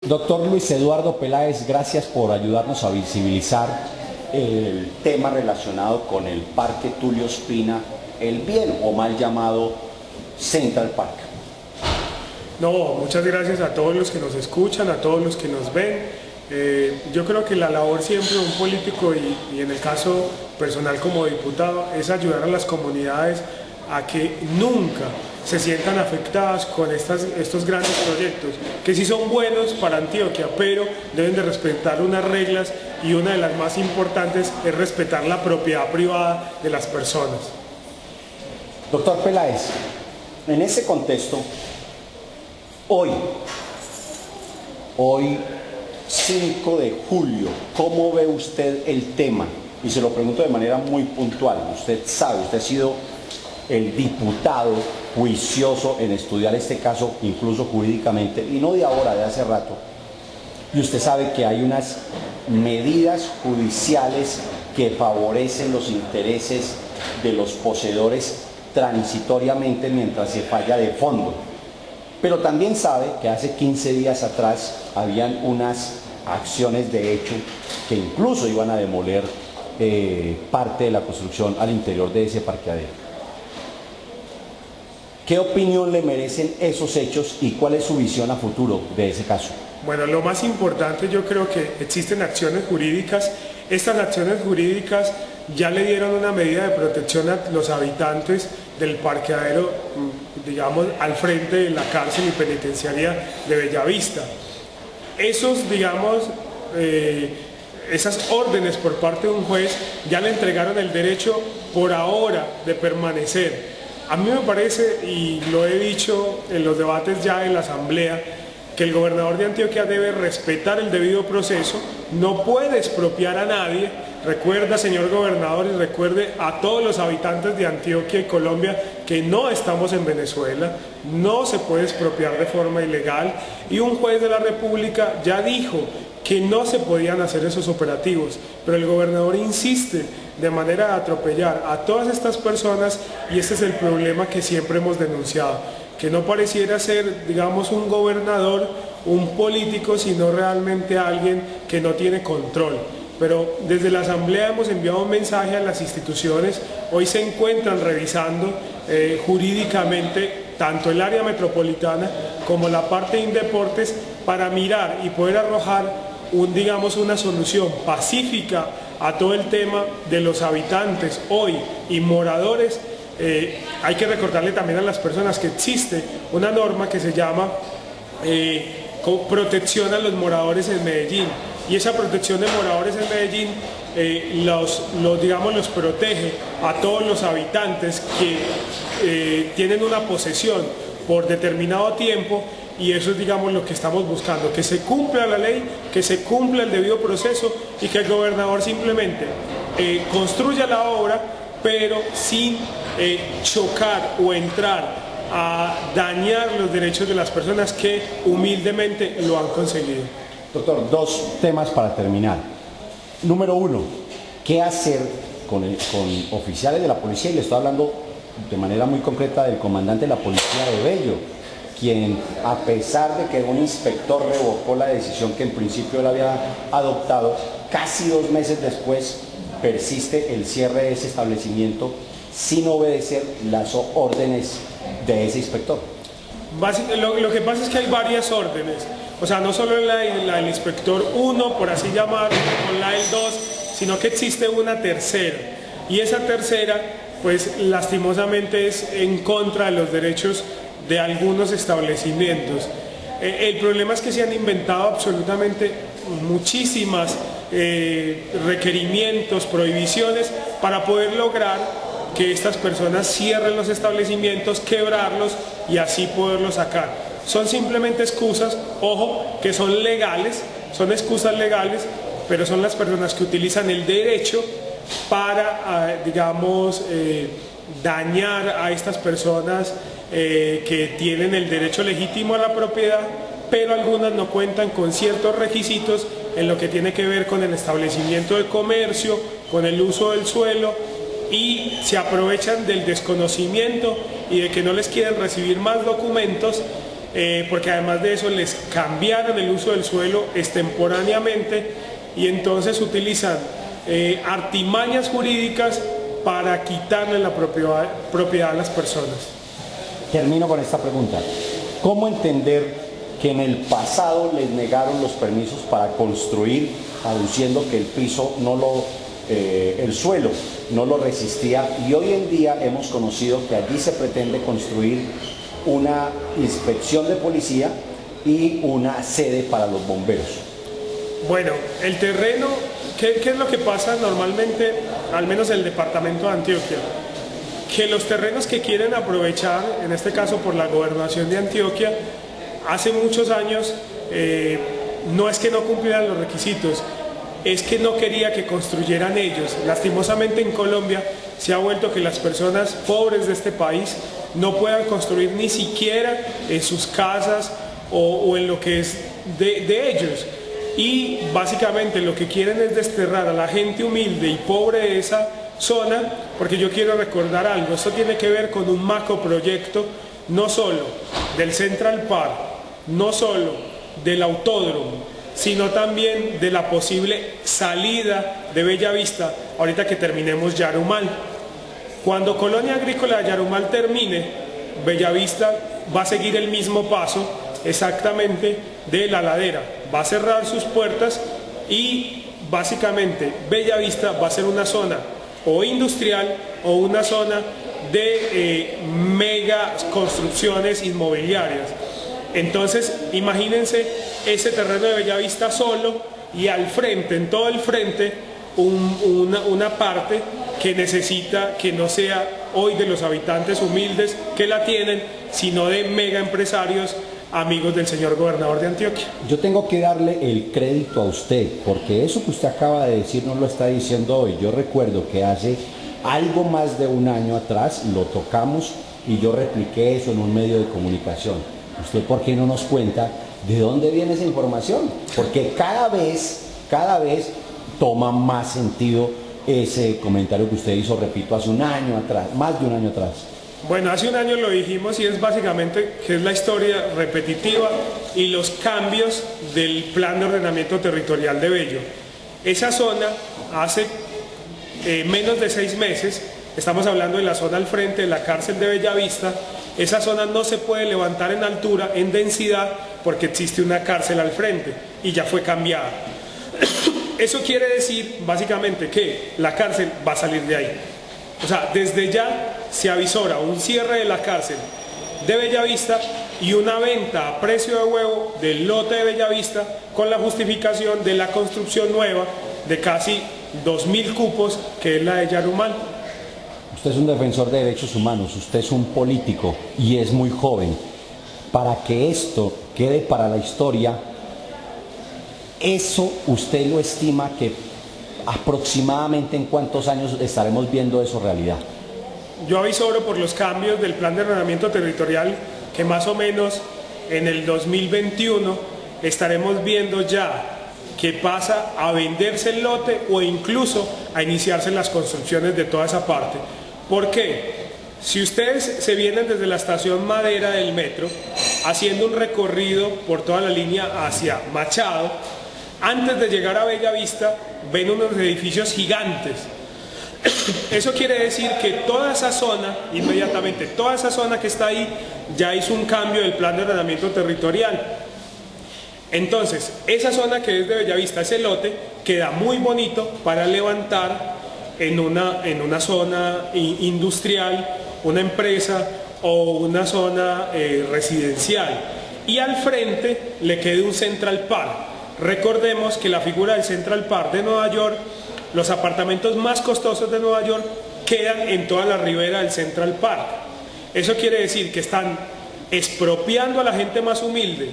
Doctor Luis Eduardo Peláez, gracias por ayudarnos a visibilizar el tema relacionado con el Parque Tulio Ospina, el bien o mal llamado Central Park. No, muchas gracias a todos los que nos escuchan, a todos los que nos ven. Yo creo que la labor siempre de un político y en el caso personal como diputado es ayudar a las comunidades a que nunca se sientan afectadas con estos grandes proyectos, que sí son buenos para Antioquia, pero deben de respetar unas reglas y una de las más importantes es respetar la propiedad privada de las personas. Doctor Peláez, en ese contexto, hoy 5 de julio, ¿cómo ve usted el tema? Y se lo pregunto de manera muy puntual. Usted sabe, usted ha sido el diputado juicioso en estudiar este caso, incluso jurídicamente, y no de ahora, de hace rato. Y usted sabe que hay unas medidas judiciales que favorecen los intereses de los poseedores transitoriamente mientras se falla de fondo. Pero también sabe que hace 15 días atrás habían unas acciones de hecho que incluso iban a demoler parte de la construcción al interior de ese parqueadero. ¿Qué opinión le merecen esos hechos y cuál es su visión a futuro de ese caso? Bueno, lo más importante, yo creo que existen acciones jurídicas. Estas acciones jurídicas ya le dieron una medida de protección a los habitantes del parqueadero, digamos, al frente de la cárcel y penitenciaria de Bellavista. Esos, digamos, esas órdenes por parte de un juez ya le entregaron el derecho por ahora de permanecer. A mí me parece, y lo he dicho en los debates ya en la Asamblea, que el gobernador de Antioquia debe respetar el debido proceso, no puede expropiar a nadie. Recuerda, señor gobernador, y recuerde a todos los habitantes de Antioquia y Colombia que no estamos en Venezuela, no se puede expropiar de forma ilegal, y un juez de la República ya dijo que no se podían hacer esos operativos, pero el gobernador insiste de manera de atropellar a todas estas personas, y este es el problema que siempre hemos denunciado, que no pareciera ser, digamos, un gobernador, un político, sino realmente alguien que no tiene control. Pero desde la Asamblea hemos enviado un mensaje a las instituciones. Hoy se encuentran revisando jurídicamente tanto el área metropolitana como la parte de Indeportes para mirar y poder arrojar digamos, una solución pacífica a todo el tema de los habitantes hoy y moradores. Hay que recordarle también a las personas que existe una norma que se llama protección a los moradores en Medellín, y esa protección de moradores en Medellín digamos, los protege a todos los habitantes que tienen una posesión por determinado tiempo. Y eso es, digamos, lo que estamos buscando, que se cumpla la ley, que se cumpla el debido proceso y que el gobernador simplemente construya la obra, pero sin chocar o entrar a dañar los derechos de las personas que humildemente lo han conseguido. Doctor, 2 temas para terminar. Número 1, ¿qué hacer con oficiales de la policía? Y le estoy hablando de manera muy concreta del comandante de la policía de Bello, quien, a pesar de que un inspector revocó la decisión que en principio él había adoptado, casi 2 meses después persiste el cierre de ese establecimiento sin obedecer las órdenes de ese inspector. Lo que pasa es que hay varias órdenes, o sea, no solo la del inspector 1, por así llamarlo, o la del 2, sino que existe una tercera, y esa tercera, pues lastimosamente es en contra de los derechos de algunos establecimientos. El problema es que se han inventado absolutamente muchísimas requerimientos, prohibiciones para poder lograr que estas personas cierren los establecimientos, quebrarlos y así poderlos sacar. Son simplemente excusas, ojo, que son legales, son excusas legales, pero son las personas que utilizan el derecho para, digamos, dañar a estas personas que tienen el derecho legítimo a la propiedad, pero algunas no cuentan con ciertos requisitos en lo que tiene que ver con el establecimiento de comercio, con el uso del suelo, y se aprovechan del desconocimiento y de que no les quieren recibir más documentos porque además de eso les cambiaron el uso del suelo extemporáneamente y entonces utilizan artimañas jurídicas para quitarle la propiedad a las personas. Termino con esta pregunta. ¿Cómo entender que en el pasado les negaron los permisos para construir, aduciendo que el piso el suelo no lo resistía, y hoy en día hemos conocido que allí se pretende construir una inspección de policía y una sede para los bomberos? Bueno, el terreno, ¿qué es lo que pasa normalmente, al menos en el departamento de Antioquia? Que los terrenos que quieren aprovechar, en este caso por la gobernación de Antioquia, hace muchos años no es que no cumplieran los requisitos, es que no quería que construyeran ellos. Lastimosamente en Colombia se ha vuelto que las personas pobres de este país no puedan construir ni siquiera en sus casas o en lo que es de ellos. Y básicamente lo que quieren es desterrar a la gente humilde y pobre de esa zona, porque yo quiero recordar algo, esto tiene que ver con un macroproyecto, no solo del Central Park, no solo del autódromo, sino también de la posible salida de Bellavista ahorita que terminemos Yarumal. Cuando Colonia Agrícola de Yarumal termine, Bellavista va a seguir el mismo paso exactamente de la ladera, va a cerrar sus puertas y básicamente Bellavista va a ser una zona o industrial o una zona de mega construcciones inmobiliarias. Entonces imagínense ese terreno de Bellavista solo y al frente, en todo el frente, una parte que necesita que no sea hoy de los habitantes humildes que la tienen, sino de mega empresarios amigos del señor gobernador de Antioquia. Yo tengo que darle el crédito a usted, porque eso que usted acaba de decir no lo está diciendo hoy. Yo recuerdo que hace algo más de un año atrás lo tocamos y yo repliqué eso en un medio de comunicación. ¿Usted por qué no nos cuenta de dónde viene esa información? Porque cada vez toma más sentido ese comentario que usted hizo, repito, hace un año atrás, más de un año atrás. Bueno, hace un año lo dijimos y es básicamente que es la historia repetitiva y los cambios del plan de ordenamiento territorial de Bello. Esa zona hace menos de 6 meses, estamos hablando de la zona al frente de la cárcel de Bellavista, esa zona no se puede levantar en altura, en densidad, porque existe una cárcel al frente y ya fue cambiada. Eso quiere decir básicamente que la cárcel va a salir de ahí. O sea, desde ya se avisora un cierre de la cárcel de Bellavista y una venta a precio de huevo del lote de Bellavista con la justificación de la construcción nueva de casi 2.000 cupos, que es la de Yarumal. Usted es un defensor de derechos humanos, usted es un político y es muy joven. Para que esto quede para la historia, ¿eso usted lo estima que aproximadamente en cuántos años estaremos viendo eso realidad? Yo avisoro por los cambios del plan de ordenamiento territorial que más o menos en el 2021 estaremos viendo ya que pasa a venderse el lote o incluso a iniciarse las construcciones de toda esa parte. ¿Por qué? Si ustedes se vienen desde la estación Madera del metro haciendo un recorrido por toda la línea hacia Machado, antes de llegar a Bellavista ven unos edificios gigantes. Eso quiere decir que toda esa zona, inmediatamente, toda esa zona que está ahí, ya hizo un cambio del plan de ordenamiento territorial. Entonces, esa zona que es de Bellavista, ese lote, queda muy bonito para levantar en una zona industrial, una empresa o una zona residencial. Y al frente le quede un Central Park. Recordemos que la figura del Central Park de Nueva York, los apartamentos más costosos de Nueva York quedan en toda la ribera del Central Park. Eso quiere decir que están expropiando a la gente más humilde,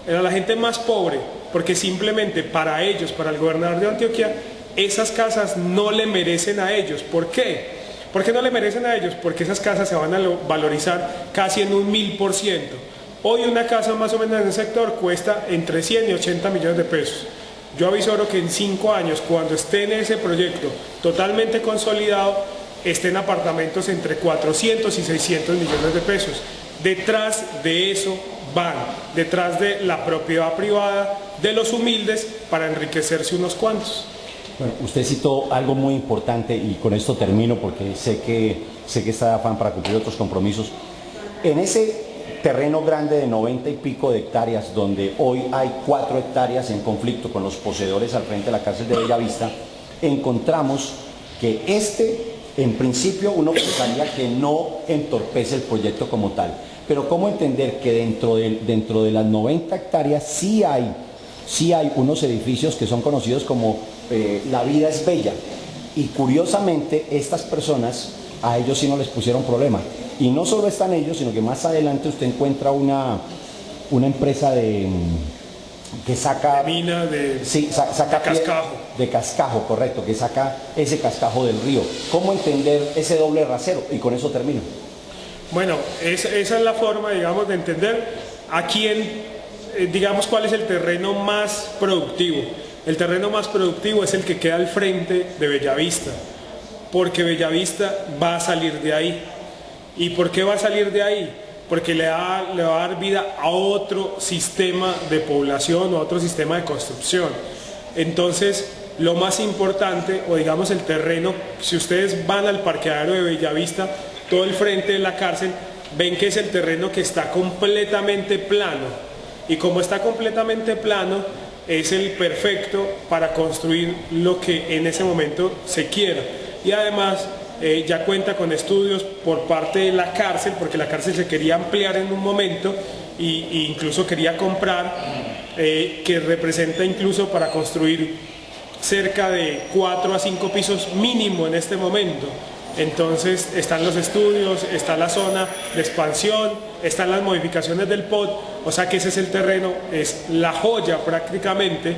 a la gente más pobre, porque simplemente para ellos, para el gobernador de Antioquia, esas casas no le merecen a ellos. ¿Por qué? ¿Por qué no le merecen a ellos? Porque esas casas se van a valorizar casi en un 1000%. Hoy una casa más o menos en el sector cuesta entre 100 y 80 millones de pesos. Yo avisoro que en 5 años, cuando esté en ese proyecto totalmente consolidado, estén apartamentos entre 400 y 600 millones de pesos. detrás de eso van, detrás de la propiedad privada de los humildes para enriquecerse unos cuantos. Bueno, usted citó algo muy importante y con esto termino porque sé que está de afán para cumplir otros compromisos. En ese terreno grande de 90 y pico de hectáreas, donde hoy hay 4 hectáreas en conflicto con los poseedores al frente de la cárcel de Bellavista, encontramos que en principio uno pensaría que no entorpece el proyecto como tal, pero ¿cómo entender que dentro de las 90 hectáreas sí hay unos edificios que son conocidos como La Vida es Bella? Y curiosamente estas personas, a ellos sí no les pusieron problema. Y no solo están ellos, sino que más adelante usted encuentra una empresa que saca... De mina saca cascajo. De cascajo, correcto, que saca ese cascajo del río. ¿Cómo entender ese doble rasero? Y con eso termino. Bueno, esa es la forma, digamos, de entender a quién, digamos, cuál es el terreno más productivo. El terreno más productivo es el que queda al frente de Bellavista, porque Bellavista va a salir de ahí. ¿Y por qué va a salir de ahí? Porque le va a dar vida a otro sistema de población o a otro sistema de construcción. Entonces, lo más importante, o digamos el terreno, si ustedes van al parqueadero de Bellavista, todo el frente de la cárcel, ven que es el terreno que está completamente plano. Y como está completamente plano, es el perfecto para construir lo que en ese momento se quiera. Y además ya cuenta con estudios por parte de la cárcel, porque la cárcel se quería ampliar en un momento e incluso quería comprar, que representa incluso para construir cerca de 4 a 5 pisos mínimo en este momento. Entonces están los estudios, está la zona de expansión, están las modificaciones del POT, o sea que ese es el terreno, es la joya prácticamente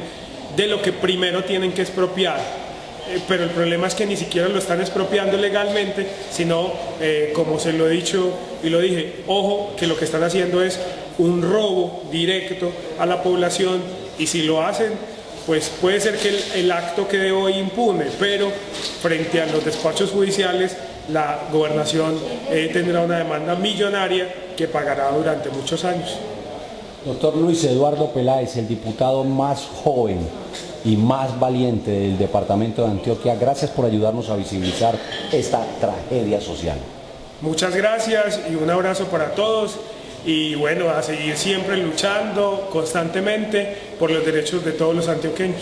de lo que primero tienen que expropiar. Pero el problema es que ni siquiera lo están expropiando legalmente, sino, como se lo he dicho y lo dije, ojo, que lo que están haciendo es un robo directo a la población, y si lo hacen, pues puede ser que el acto quede hoy impune, pero frente a los despachos judiciales, la gobernación tendrá una demanda millonaria que pagará durante muchos años. Doctor Luis Eduardo Peláez, el diputado más joven y más valiente del departamento de Antioquia, gracias por ayudarnos a visibilizar esta tragedia social. Muchas gracias y un abrazo para todos, y bueno, a seguir siempre luchando constantemente por los derechos de todos los antioqueños.